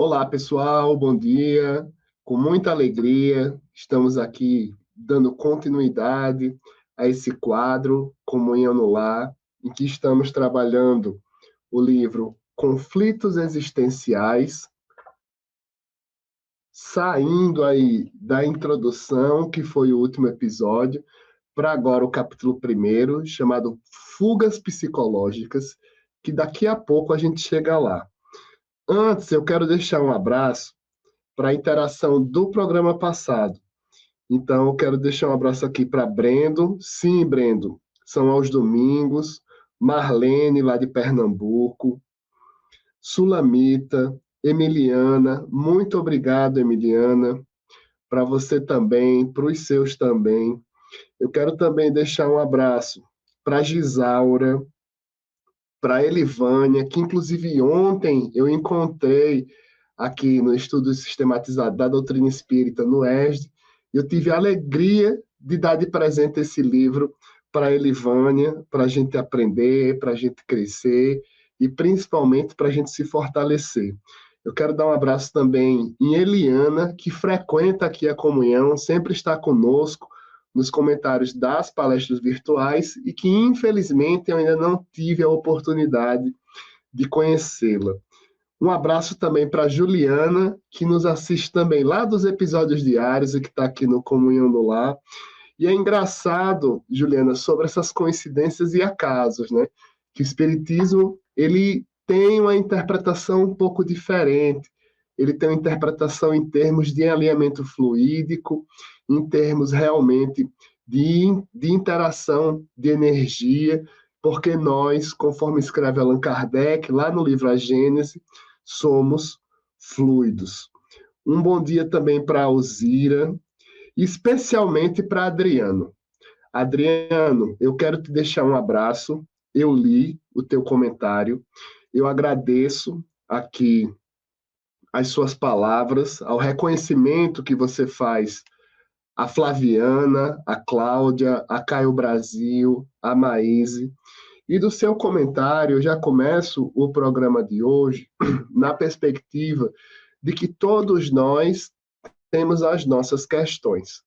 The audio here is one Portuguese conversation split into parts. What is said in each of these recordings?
Olá, pessoal, bom dia. Com muita alegria, estamos aqui dando continuidade a esse quadro Comunhão no Lar, em que estamos trabalhando o livro Conflitos Existenciais, saindo aí da introdução, que foi o último episódio, para agora o capítulo 1, chamado Fugas Psicológicas, que daqui a pouco a gente chega lá. Antes, eu quero deixar um abraço para a interação do programa passado. Então, eu quero deixar um abraço aqui para Brendo. Sim, Brendo, são aos domingos. Marlene, lá de Pernambuco. Sulamita, Emiliana. Muito obrigado, Emiliana. Para você também, para os seus também. Eu quero também deixar um abraço para Gisaura, para Elivânia, que inclusive ontem eu encontrei aqui no Estudo Sistematizado da Doutrina Espírita, no ESD, eu tive a alegria de dar de presente esse livro para a Elivânia, para a gente aprender, para a gente crescer e principalmente para a gente se fortalecer. Eu quero dar um abraço também em Eliana, que frequenta aqui a comunhão, sempre está conosco nos comentários das palestras virtuais e que, infelizmente, eu ainda não tive a oportunidade de conhecê-la. Um abraço também para Juliana, que nos assiste também lá dos episódios diários e que está aqui no Comunhão do Lar. E é engraçado, Juliana, sobre essas coincidências e acasos, né? Que o Espiritismo, ele tem uma interpretação um pouco diferente. Ele tem uma interpretação em termos de alinhamento fluídico, em termos realmente de interação de energia, porque nós, conforme escreve Allan Kardec, lá no livro A Gênese, somos fluidos. Um bom dia também para a Alzira, especialmente para Adriano. Adriano, eu quero te deixar um abraço. Eu li o teu comentário. Eu agradeço aqui as suas palavras, ao reconhecimento que você faz a Flaviana, a Cláudia, a Caio Brasil, a Maíse. E do seu comentário, eu já começo o programa de hoje na perspectiva de que todos nós temos as nossas questões,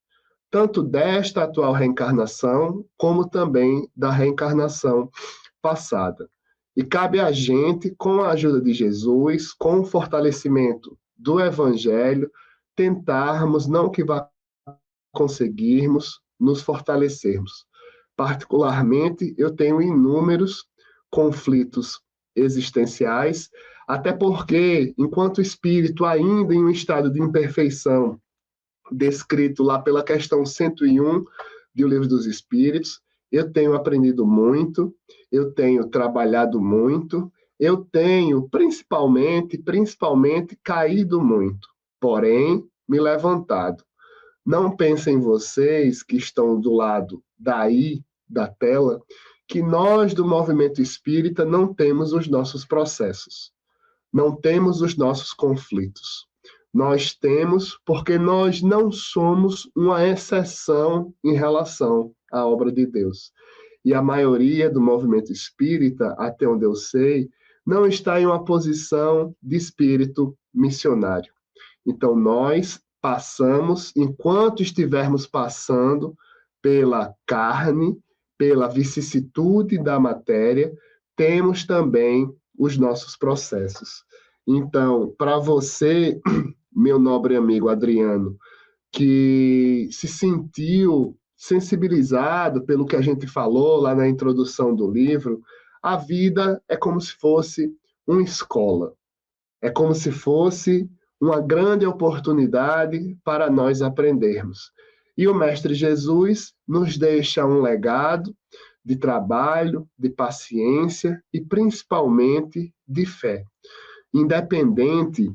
tanto desta atual reencarnação, como também da reencarnação passada. E cabe a gente, com a ajuda de Jesus, com o fortalecimento do Evangelho, tentarmos, não que vá conseguirmos, nos fortalecermos. Particularmente, eu tenho inúmeros conflitos existenciais, até porque, enquanto espírito ainda em um estado de imperfeição, descrito lá pela questão 101 do Livro dos Espíritos, eu tenho aprendido muito, eu tenho trabalhado muito, eu tenho principalmente caído muito, porém me levantado. Não pensem vocês que estão do lado daí da tela que nós do movimento espírita não temos os nossos processos, não temos os nossos conflitos. Nós temos porque nós não somos uma exceção em relação à obra de Deus. E a maioria do movimento espírita, até onde eu sei, não está em uma posição de espírito missionário. Então, nós passamos, enquanto estivermos passando pela carne, pela vicissitude da matéria, temos também os nossos processos. Então, para você, meu nobre amigo Adriano, que se sentiu sensibilizado pelo que a gente falou lá na introdução do livro, a vida é como se fosse uma escola. É como se fosse uma grande oportunidade para nós aprendermos. E o Mestre Jesus nos deixa um legado de trabalho, de paciência e principalmente de fé. Independente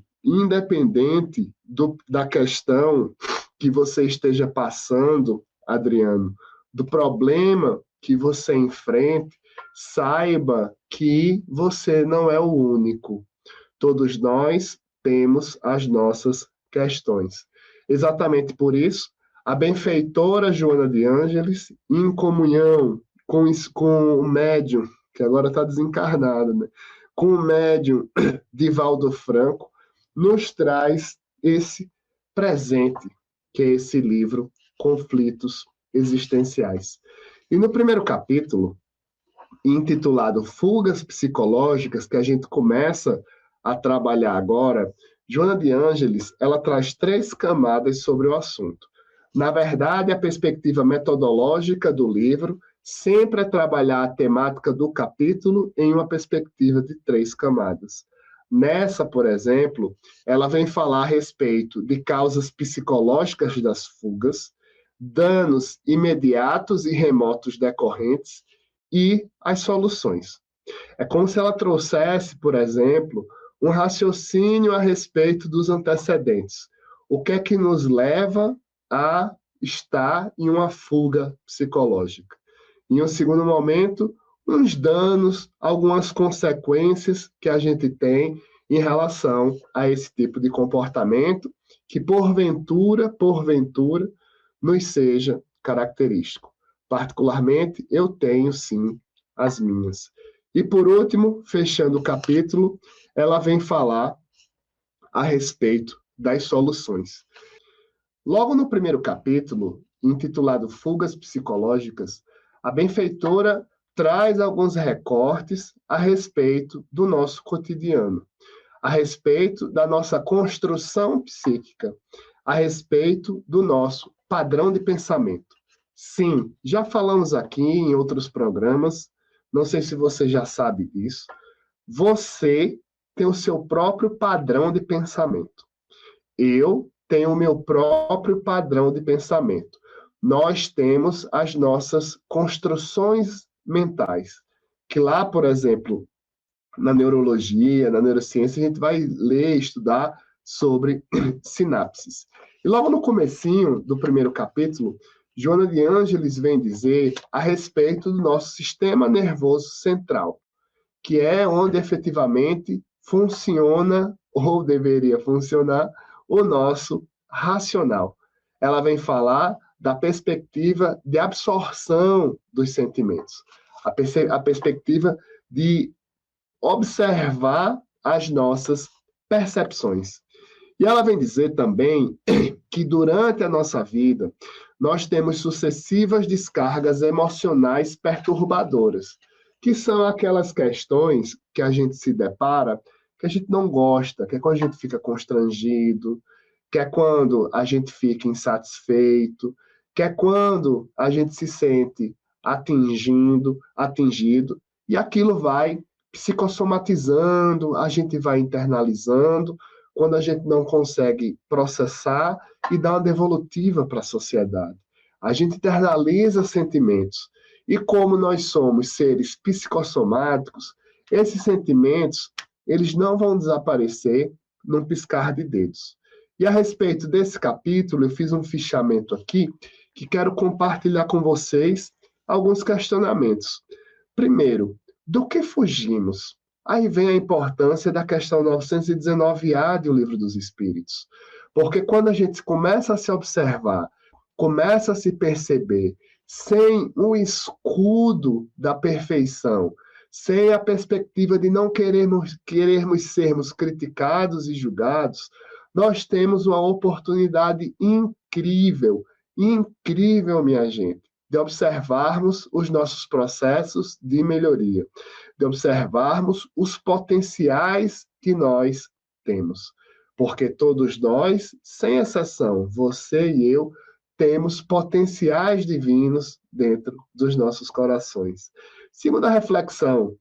da questão que você esteja passando, Adriano, do problema que você enfrente, saiba que você não é o único. Todos nós temos as nossas questões. Exatamente por isso, a benfeitora Joana de Ângeles, em comunhão com o médium, que agora está desencarnado, né? Com o médium Divaldo Franco, nos traz esse presente, que é esse livro, Conflitos Existenciais. E no primeiro capítulo, intitulado Fugas Psicológicas, que a gente começa a trabalhar agora, Joana de Ângeles, ela traz 3 camadas sobre o assunto. Na verdade, a perspectiva metodológica do livro sempre é trabalhar a temática do capítulo em uma perspectiva de 3 camadas. Nessa, por exemplo, ela vem falar a respeito de causas psicológicas das fugas, danos imediatos e remotos decorrentes e as soluções. É como se ela trouxesse, por exemplo, um raciocínio a respeito dos antecedentes. O que é que nos leva a estar em uma fuga psicológica? Em um segundo momento, uns danos, algumas consequências que a gente tem em relação a esse tipo de comportamento que, porventura, nos seja característico. Particularmente, eu tenho, sim, as minhas. E, por último, fechando o capítulo, ela vem falar a respeito das soluções. Logo no primeiro capítulo, intitulado Fugas Psicológicas, a benfeitora traz alguns recortes a respeito do nosso cotidiano, a respeito da nossa construção psíquica, a respeito do nosso padrão de pensamento. Sim, já falamos aqui em outros programas, não sei se você já sabe disso, você tem o seu próprio padrão de pensamento. Eu tenho o meu próprio padrão de pensamento. Nós temos as nossas construções mentais, que lá, por exemplo, na neurologia, na neurociência, a gente vai ler, estudar sobre sinapses. E logo no comecinho do primeiro capítulo, Joana de Ângeles vem dizer a respeito do nosso sistema nervoso central, que é onde efetivamente funciona, ou deveria funcionar, o nosso racional. Ela vem falar da perspectiva de absorção dos sentimentos, a perspectiva de observar as nossas percepções. E ela vem dizer também que durante a nossa vida nós temos sucessivas descargas emocionais perturbadoras, que são aquelas questões que a gente se depara que a gente não gosta, que é quando a gente fica constrangido, que é quando a gente fica insatisfeito, que é quando a gente se sente atingido, e aquilo vai psicossomatizando, a gente vai internalizando, quando a gente não consegue processar e dar uma devolutiva para a sociedade. A gente internaliza sentimentos. E como nós somos seres psicossomáticos, esses sentimentos, eles não vão desaparecer num piscar de dedos. E a respeito desse capítulo, eu fiz um fichamento aqui que quero compartilhar com vocês alguns questionamentos. Primeiro, do que fugimos? Aí vem a importância da questão 919A do Livro dos Espíritos. Porque quando a gente começa a se observar, começa a se perceber, sem o escudo da perfeição, sem a perspectiva de não querermos sermos criticados e julgados, nós temos uma oportunidade incrível, incrível, minha gente, de observarmos os nossos processos de melhoria, de observarmos os potenciais que nós temos. Porque todos nós, sem exceção, você e eu, temos potenciais divinos dentro dos nossos corações. Segunda reflexão,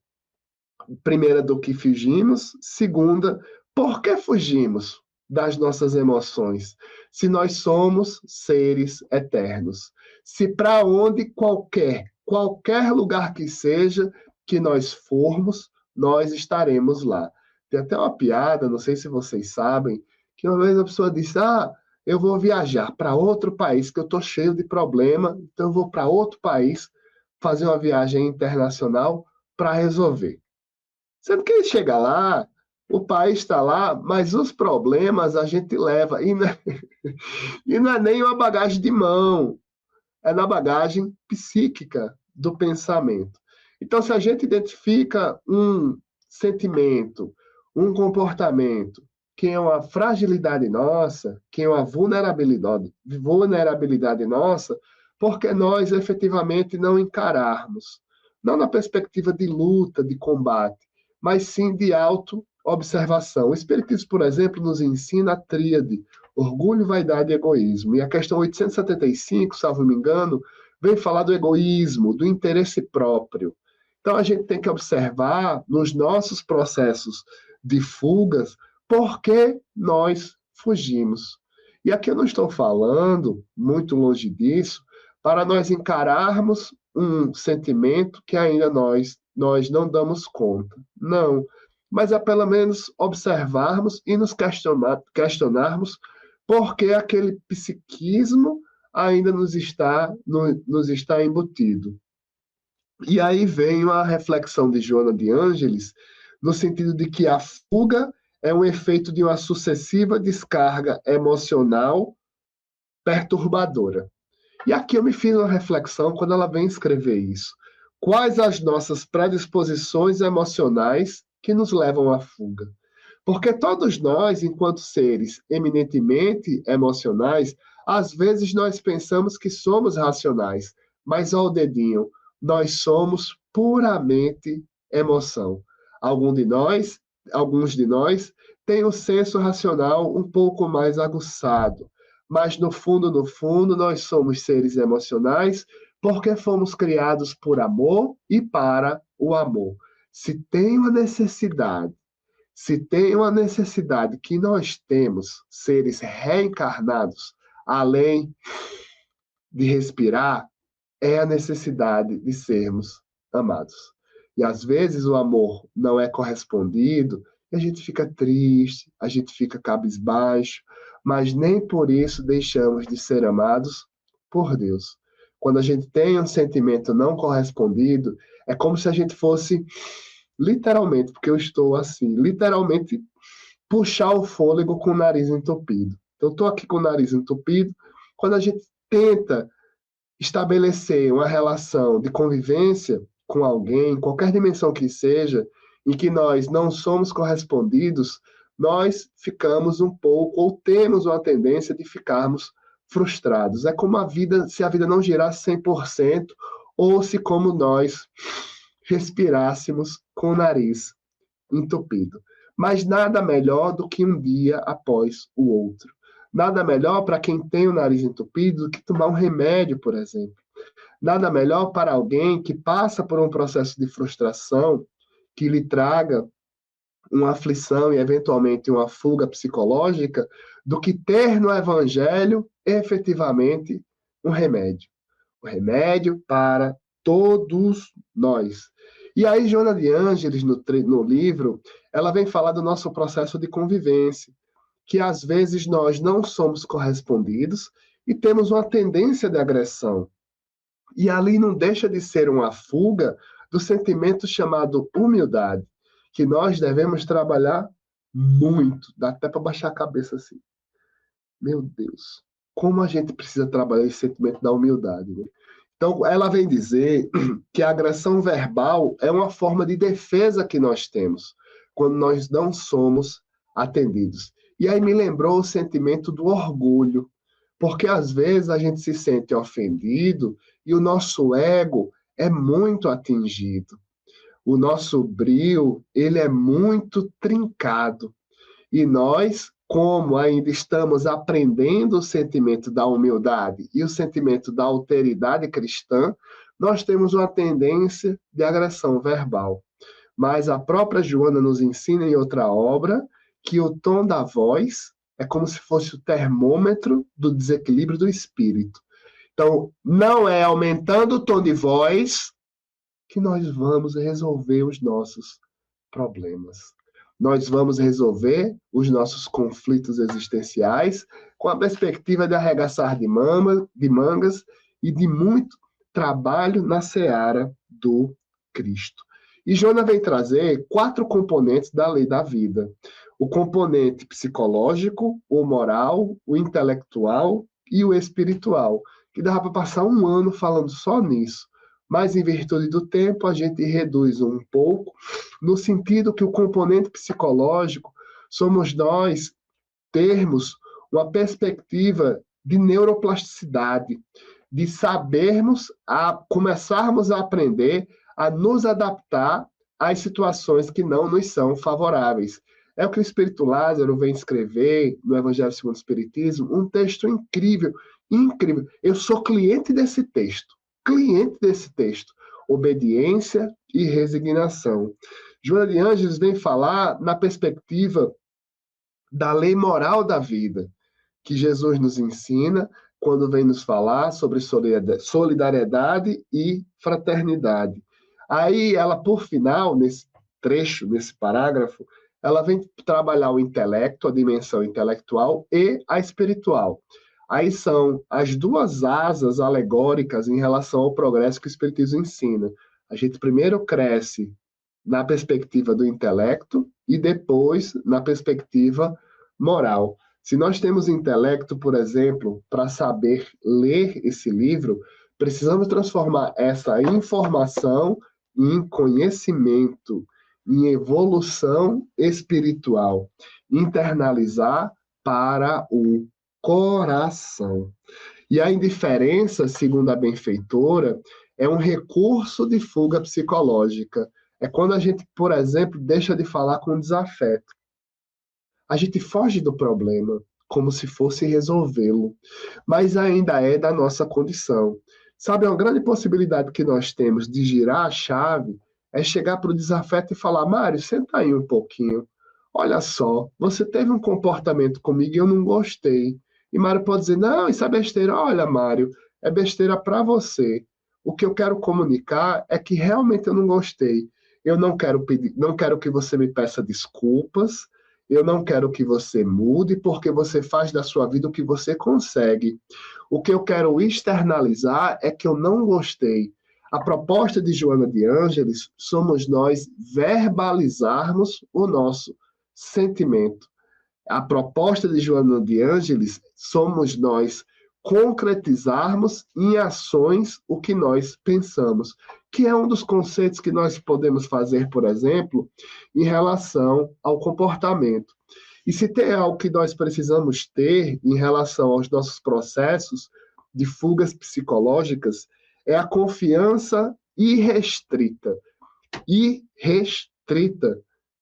primeira, do que fugimos. Segunda, por que fugimos das nossas emoções? Se nós somos seres eternos. Se para onde qualquer lugar que seja que nós formos, nós estaremos lá. Tem até uma piada, não sei se vocês sabem, que uma vez a pessoa disse, eu vou viajar para outro país, que eu estou cheio de problema, então eu vou para outro país fazer uma viagem internacional para resolver. Sendo que ele chega lá, o país está lá, mas os problemas a gente leva. E não é nem uma bagagem de mão, é na bagagem psíquica do pensamento. Então, se a gente identifica um sentimento, um comportamento quem é uma fragilidade nossa, quem é uma vulnerabilidade nossa, porque nós efetivamente não encararmos, não na perspectiva de luta, de combate, mas sim de auto-observação. O Espiritismo, por exemplo, nos ensina a tríade, orgulho, vaidade e egoísmo. E a questão 875, salvo me engano, vem falar do egoísmo, do interesse próprio. Então a gente tem que observar nos nossos processos de fugas por que nós fugimos. E aqui eu não estou falando, muito longe disso, para nós encararmos um sentimento que ainda nós não damos conta. Não. Mas é pelo menos observarmos e nos questionarmos por que aquele psiquismo ainda nos está embutido. E aí vem a reflexão de Joana de Ângeles, no sentido de que a fuga é um efeito de uma sucessiva descarga emocional perturbadora. E aqui eu me fiz uma reflexão quando ela vem escrever isso. Quais as nossas predisposições emocionais que nos levam à fuga? Porque todos nós, enquanto seres eminentemente emocionais, às vezes nós pensamos que somos racionais, mas ó o dedinho, nós somos puramente emoção. Alguns de nós têm o senso racional um pouco mais aguçado, mas no fundo, nós somos seres emocionais porque fomos criados por amor e para o amor. Se tem uma necessidade se tem uma necessidade que nós temos, seres reencarnados, além de respirar, é a necessidade de sermos amados. E às vezes o amor não é correspondido, e a gente fica triste, a gente fica cabisbaixo, mas nem por isso deixamos de ser amados por Deus. Quando a gente tem um sentimento não correspondido, é como se a gente fosse literalmente, porque eu estou assim, literalmente puxar o fôlego com o nariz entupido. Então, eu estou aqui com o nariz entupido. Quando a gente tenta estabelecer uma relação de convivência com alguém, qualquer dimensão que seja, em que nós não somos correspondidos, nós ficamos um pouco, ou temos uma tendência de ficarmos frustrados. É como a vida, se a vida não girasse 100%, ou se como nós respirássemos com o nariz entupido. Mas nada melhor do que um dia após o outro. Nada melhor para quem tem o nariz entupido do que tomar um remédio, por exemplo. Nada melhor para alguém que passa por um processo de frustração que lhe traga uma aflição e, eventualmente, uma fuga psicológica, do que ter no Evangelho, efetivamente, um remédio. Um remédio para todos nós. E aí, Joana de Ângeles, no livro, ela vem falar do nosso processo de convivência, que às vezes nós não somos correspondidos e temos uma tendência de agressão. E ali não deixa de ser uma fuga do sentimento chamado humildade, que nós devemos trabalhar muito. Dá até para baixar a cabeça assim. Meu Deus, como a gente precisa trabalhar esse sentimento da humildade, né? Então, ela vem dizer que a agressão verbal é uma forma de defesa que nós temos quando nós não somos atendidos. E aí me lembrou o sentimento do orgulho, porque às vezes a gente se sente ofendido e o nosso ego é muito atingido. O nosso brio, ele é muito trincado. E nós, como ainda estamos aprendendo o sentimento da humildade e o sentimento da alteridade cristã, nós temos uma tendência de agressão verbal. Mas a própria Joana nos ensina em outra obra que o tom da voz é como se fosse o termômetro do desequilíbrio do espírito. Então, não é aumentando o tom de voz que nós vamos resolver os nossos problemas. Nós vamos resolver os nossos conflitos existenciais com a perspectiva de arregaçar de mangas e de muito trabalho na seara do Cristo. E Joana vem trazer 4 componentes da lei da vida: o componente psicológico, o moral, o intelectual e o espiritual, que dá para passar um ano falando só nisso. Mas, em virtude do tempo, a gente reduz um pouco, no sentido que o componente psicológico somos nós termos uma perspectiva de neuroplasticidade, de sabermos, começarmos a aprender a nos adaptar às situações que não nos são favoráveis. É o que o Espírito Lázaro vem escrever no Evangelho segundo o Espiritismo, um texto incrível, incrível. Eu sou cliente desse texto. Obediência e resignação. Joana de Ângeles vem falar na perspectiva da lei moral da vida, que Jesus nos ensina quando vem nos falar sobre solidariedade e fraternidade. Aí ela, por final, nesse trecho, nesse parágrafo, ela vem trabalhar o intelecto, a dimensão intelectual e a espiritual. Aí são as duas asas alegóricas em relação ao progresso que o Espiritismo ensina. A gente primeiro cresce na perspectiva do intelecto e depois na perspectiva moral. Se nós temos intelecto, por exemplo, para saber ler esse livro, precisamos transformar essa informação em conhecimento, em evolução espiritual, internalizar para o coração. E a indiferença, segundo a benfeitora, é um recurso de fuga psicológica. É quando a gente, por exemplo, deixa de falar com desafeto. A gente foge do problema como se fosse resolvê-lo, mas ainda é da nossa condição. Sabe, uma grande possibilidade que nós temos de girar a chave é chegar para o desafeto e falar: Mário, senta aí um pouquinho. Olha só, você teve um comportamento comigo e eu não gostei. E Mário pode dizer: não, isso é besteira. Olha, Mário, é besteira para você. O que eu quero comunicar é que realmente eu não gostei. Eu não quero pedir, não quero que você me peça desculpas. Eu não quero que você mude, porque você faz da sua vida o que você consegue. O que eu quero externalizar é que eu não gostei. A proposta de Joana de Ângeles somos nós verbalizarmos o nosso sentimento. A proposta de Joana de Ângeles somos nós concretizarmos em ações o que nós pensamos, que é um dos conceitos que nós podemos fazer, por exemplo, em relação ao comportamento. E se tem algo que nós precisamos ter em relação aos nossos processos de fugas psicológicas, é a confiança irrestrita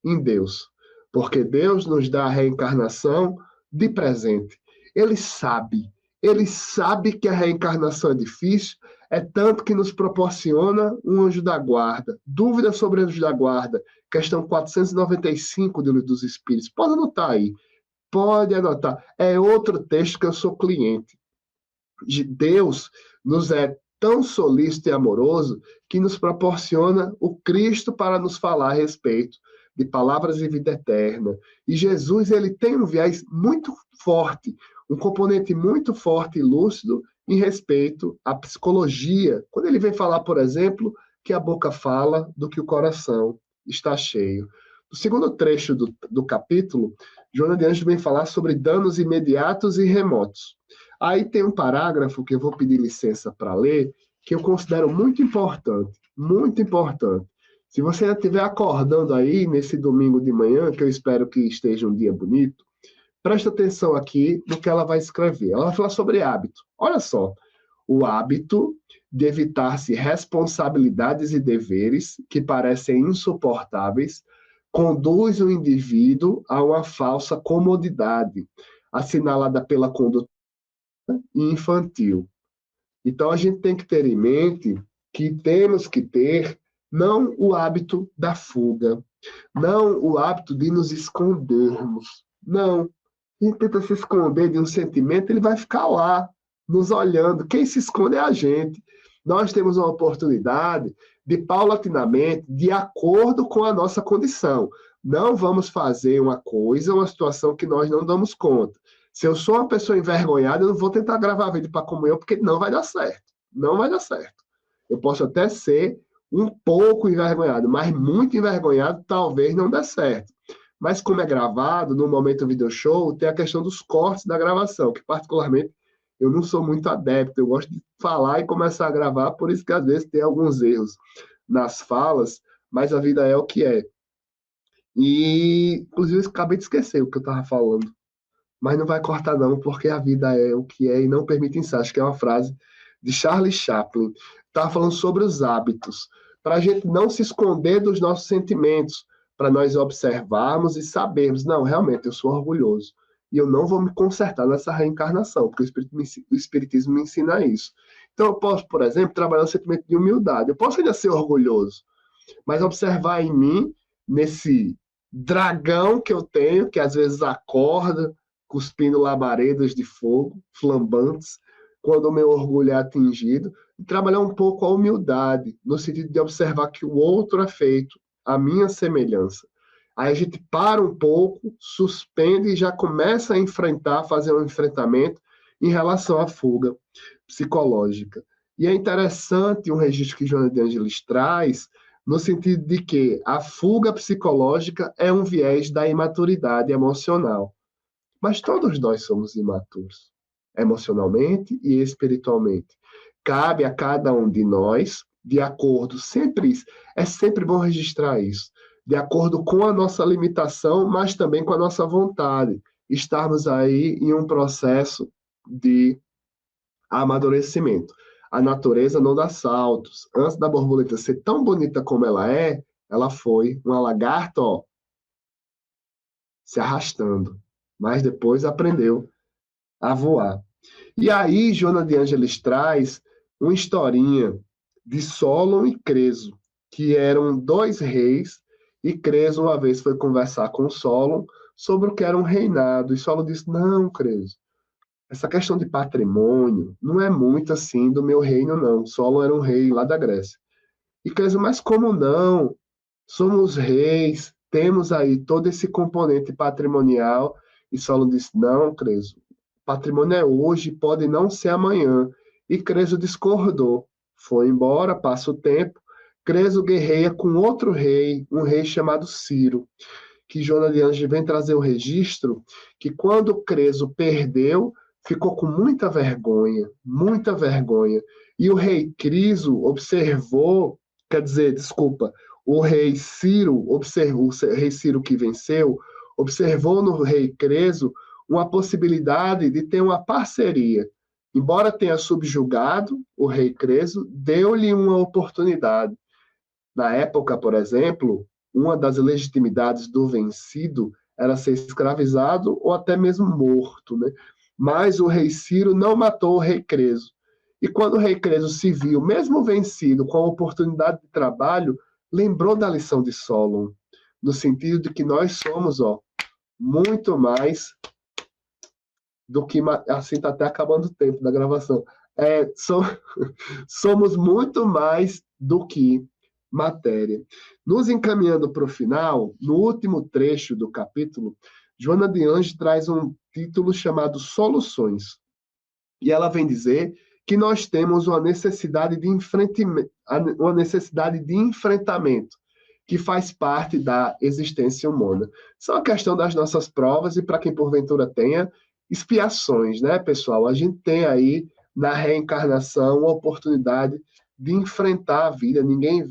em Deus. Porque Deus nos dá a reencarnação de presente. Ele sabe que a reencarnação é difícil, é tanto que nos proporciona um anjo da guarda. Dúvida sobre anjo da guarda, questão 495 do Livro dos Espíritos. Pode anotar aí. Pode anotar. É outro texto que eu sou cliente. Deus nos é tão solícito e amoroso que nos proporciona o Cristo para nos falar a respeito de palavras de vida eterna. E Jesus, ele tem um viés muito forte, um componente muito forte e lúcido em respeito à psicologia. Quando ele vem falar, por exemplo, que a boca fala do que o coração está cheio. No segundo trecho do capítulo, Joana de Ângeles vem falar sobre danos imediatos e remotos. Aí tem um parágrafo que eu vou pedir licença para ler, que eu considero muito importante, muito importante. Se você ainda estiver acordando aí nesse domingo de manhã, que eu espero que esteja um dia bonito, presta atenção aqui no que ela vai escrever. Ela vai falar sobre hábito. Olha só, o hábito de evitar-se responsabilidades e deveres que parecem insuportáveis conduz o indivíduo a uma falsa comodidade, assinalada pela conduta infantil. Então, a gente tem que ter em mente que temos que ter não o hábito da fuga, não o hábito de nos escondermos. Não. A gente tenta se esconder de um sentimento, ele vai ficar lá, nos olhando. Quem se esconde é a gente. Nós temos uma oportunidade de, paulatinamente, de acordo com a nossa condição. Não vamos fazer uma coisa, uma situação que nós não damos conta. Se eu sou uma pessoa envergonhada, eu não vou tentar gravar vídeo para comunhão, porque não vai dar certo. Não vai dar certo. Eu posso até ser um pouco envergonhado, mas muito envergonhado talvez não dê certo. Mas como é gravado, no momento do video show, tem a questão dos cortes da gravação, que particularmente eu não sou muito adepto. Eu gosto de falar e começar a gravar, por isso que às vezes tem alguns erros nas falas, mas a vida é o que é. E, inclusive, eu acabei de esquecer o que eu estava falando. Mas não vai cortar não, porque a vida é o que é e não permite ensaio. Acho que é uma frase de Charlie Chaplin. Estava falando sobre os hábitos, para a gente não se esconder dos nossos sentimentos, para nós observarmos e sabermos, não, realmente, eu sou orgulhoso. E eu não vou me consertar nessa reencarnação, porque o Espiritismo me ensina isso. Então, eu posso, por exemplo, trabalhar o sentimento de humildade. Eu posso ainda ser orgulhoso, mas observar em mim, nesse dragão que eu tenho, que às vezes acorda, cuspindo labaredas de fogo, flambantes, quando o meu orgulho é atingido, e trabalhar um pouco a humildade, no sentido de observar que o outro é feito à minha semelhança. Aí a gente para um pouco, suspende e já começa a enfrentar, fazer um enfrentamento em relação à fuga psicológica. E é interessante um registro que Joana de Ângeles traz, no sentido de que a fuga psicológica é um viés da imaturidade emocional. Mas todos nós somos imaturos, emocionalmente e espiritualmente. Cabe a cada um de nós, de acordo, é sempre bom registrar isso, de acordo com a nossa limitação, mas também com a nossa vontade, estarmos aí em um processo de amadurecimento. A natureza não dá saltos. Antes da borboleta ser tão bonita como ela foi uma lagarta, ó, se arrastando. Mas depois aprendeu a voar. E aí, Joana de Ângeles traz uma historinha de Solon e Creso, que eram dois reis, e Creso uma vez foi conversar com Solon sobre o que era um reinado, e Solon disse, não, Creso, essa questão de patrimônio não é muito assim do meu reino, não. Solon era um rei lá da Grécia. E Creso, mas como não? Somos reis, temos aí todo esse componente patrimonial. E Solon disse, não, Creso, patrimônio é hoje, pode não ser amanhã. E Creso discordou. Foi embora, passa o tempo. Creso guerreia com outro rei, um rei chamado Ciro, que Joana de Anjos vem trazer o registro, que quando Creso perdeu, ficou com muita vergonha, muita vergonha. E o rei Criso observou, quer dizer, desculpa, o rei Ciro observou, o rei Ciro que venceu, observou no rei Creso uma possibilidade de ter uma parceria. Embora tenha subjugado o rei Creso, deu-lhe uma oportunidade. Na época, por exemplo, uma das legitimidades do vencido era ser escravizado ou até mesmo morto, né? Mas o rei Ciro não matou o rei Creso. E quando o rei Creso se viu, mesmo vencido, com a oportunidade de trabalho, lembrou da lição de Solon, no sentido de que nós somos, ó, muito mais do que... Assim, está até acabando o tempo da gravação. Somos muito mais do que matéria. Nos encaminhando para o final, no último trecho do capítulo, Joana de Anjos traz um título chamado Soluções. E ela vem dizer que nós temos uma necessidade de enfrentamento, que faz parte da existência humana. São a questão das nossas provas e para quem porventura tenha expiações, né, pessoal? A gente tem aí na reencarnação uma oportunidade de enfrentar a vida. Ninguém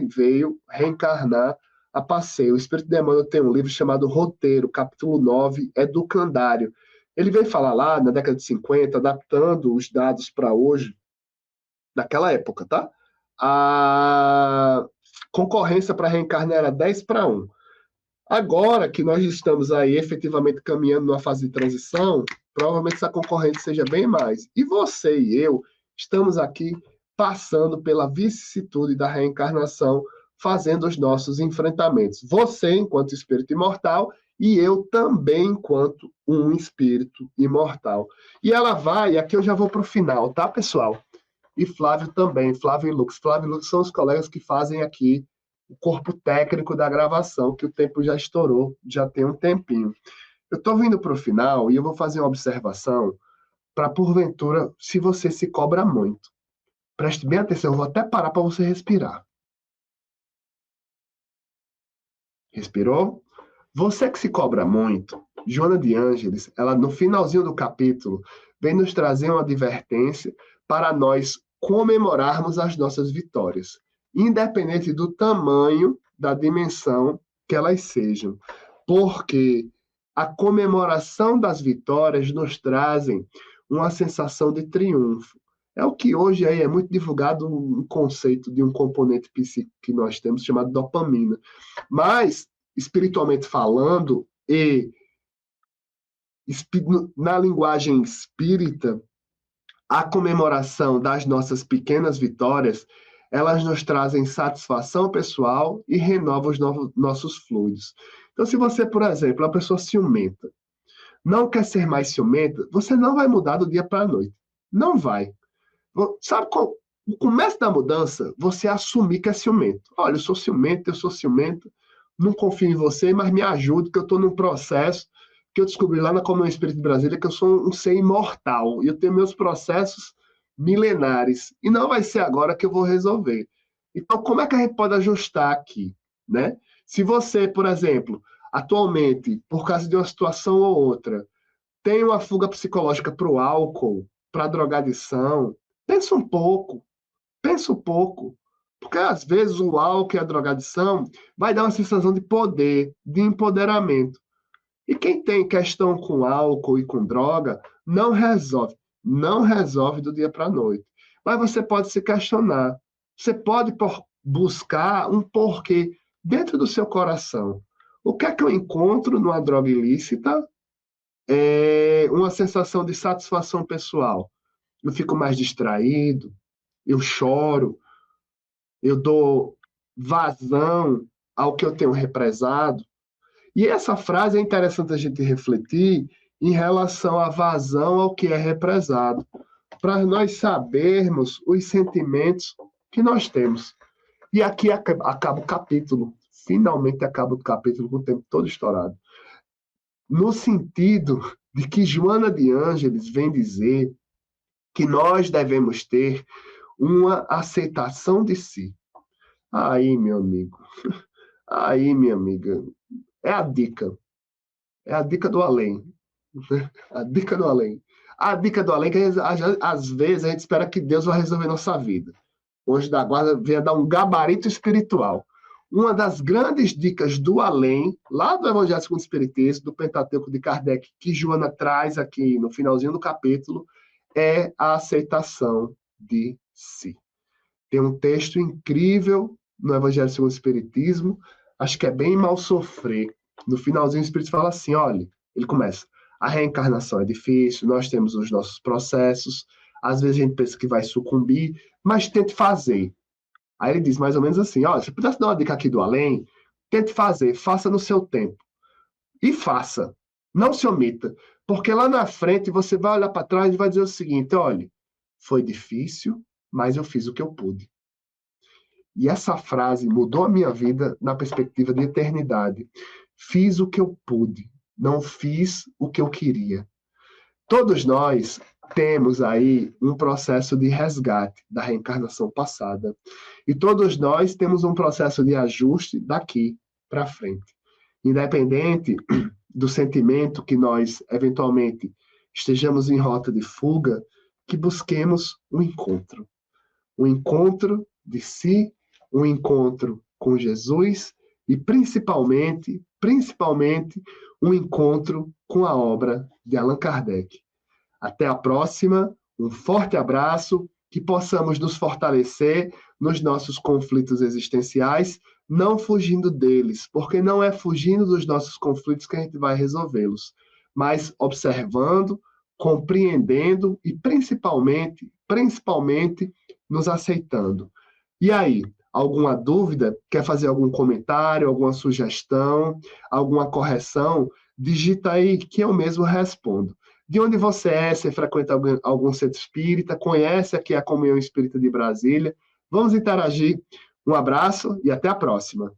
veio reencarnar a passeio. O Espírito de Emmanuel tem um livro chamado Roteiro, capítulo 9, Educandário. Ele veio falar lá na década de 50, adaptando os dados para hoje, daquela época, tá? A concorrência para reencarnar era 10-1. Agora que nós estamos aí efetivamente caminhando numa fase de transição, provavelmente essa concorrência seja bem mais. E você e eu estamos aqui passando pela vicissitude da reencarnação, fazendo os nossos enfrentamentos. Você, enquanto espírito imortal, e eu também, enquanto um espírito imortal. E ela vai, aqui eu já vou para o final, tá, pessoal? E Flávio também, Flávio e Lux. Flávio e Lux são os colegas que fazem aqui o corpo técnico da gravação, que o tempo já estourou, já tem um tempinho. Eu estou vindo para o final e eu vou fazer uma observação para, porventura, se você se cobra muito. Preste bem atenção, eu vou até parar para você respirar. Respirou? Você que se cobra muito, Joana de Ângeles, ela no finalzinho do capítulo, vem nos trazer uma advertência para nós comemorarmos as nossas vitórias, independente do tamanho, da dimensão que elas sejam, porque a comemoração das vitórias nos trazem uma sensação de triunfo. É o que hoje aí é muito divulgado um conceito de um componente psíquico que nós temos chamado dopamina. Mas, espiritualmente falando, e na linguagem espírita, a comemoração das nossas pequenas vitórias, elas nos trazem satisfação pessoal e renovam os nossos fluidos. Então, se você, por exemplo, é uma pessoa ciumenta, não quer ser mais ciumenta, você não vai mudar do dia para a noite. Não vai. Sabe qual? O começo da mudança, você assumir que é ciumento. Olha, eu sou ciumento, não confio em você, mas me ajude, que eu estou num processo que eu descobri lá na Comunhão Espírita de Brasília, que eu sou um ser imortal, e eu tenho meus processos milenares, e não vai ser agora que eu vou resolver. Então, como é que a gente pode ajustar aqui, né? Se você, por exemplo, atualmente, por causa de uma situação ou outra, tem uma fuga psicológica para o álcool, para a drogadição, pensa um pouco, porque às vezes o álcool e a drogadição vai dar uma sensação de poder, de empoderamento. E quem tem questão com álcool e com droga, não resolve do dia para a noite. Mas você pode se questionar, você pode buscar um porquê dentro do seu coração. O que é que eu encontro numa droga ilícita? É uma sensação de satisfação pessoal. Eu fico mais distraído, eu choro, eu dou vazão ao que eu tenho represado. E essa frase é interessante a gente refletir em relação à vazão ao que é represado, para nós sabermos os sentimentos que nós temos. E aqui acaba o capítulo, finalmente acaba o capítulo com o tempo todo estourado. No sentido de que Joana de Ângeles vem dizer que nós devemos ter uma aceitação de si. Aí, meu amigo, aí, minha amiga, é a dica. É a dica do além. A dica do além. A dica do além que às vezes a gente espera que Deus vai resolver nossa vida. O anjo da guarda venha dar um gabarito espiritual. Uma das grandes dicas do além, lá do Evangelho segundo o Espiritismo, do Pentateuco de Kardec, que Joana traz aqui no finalzinho do capítulo, é a aceitação de si. Tem um texto incrível no Evangelho segundo o Espiritismo, acho que é bem mal sofrer. No finalzinho o Espírito fala assim, olha, ele começa, a reencarnação é difícil, nós temos os nossos processos, às vezes a gente pensa que vai sucumbir, mas tente fazer. Aí ele diz mais ou menos assim, olha, se eu pudesse dar uma dica aqui do além, tente fazer, faça no seu tempo. E faça, não se omita, porque lá na frente você vai olhar para trás e vai dizer o seguinte, olha, foi difícil, mas eu fiz o que eu pude. E essa frase mudou a minha vida na perspectiva de eternidade. Fiz o que eu pude, não fiz o que eu queria. Todos nós temos aí um processo de resgate da reencarnação passada. E todos nós temos um processo de ajuste daqui para frente. Independente do sentimento que nós, eventualmente, estejamos em rota de fuga, que busquemos um encontro. Um encontro de si, um encontro com Jesus e, principalmente, um encontro com a obra de Allan Kardec. Até a próxima, um forte abraço, que possamos nos fortalecer nos nossos conflitos existenciais, não fugindo deles, porque não é fugindo dos nossos conflitos que a gente vai resolvê-los, mas observando, compreendendo e principalmente, nos aceitando. E aí, alguma dúvida? Quer fazer algum comentário, alguma sugestão, alguma correção? Digita aí que eu mesmo respondo. De onde você é? Você frequenta algum centro espírita? Conhece aqui a Comunhão Espírita de Brasília? Vamos interagir. Um abraço e até a próxima.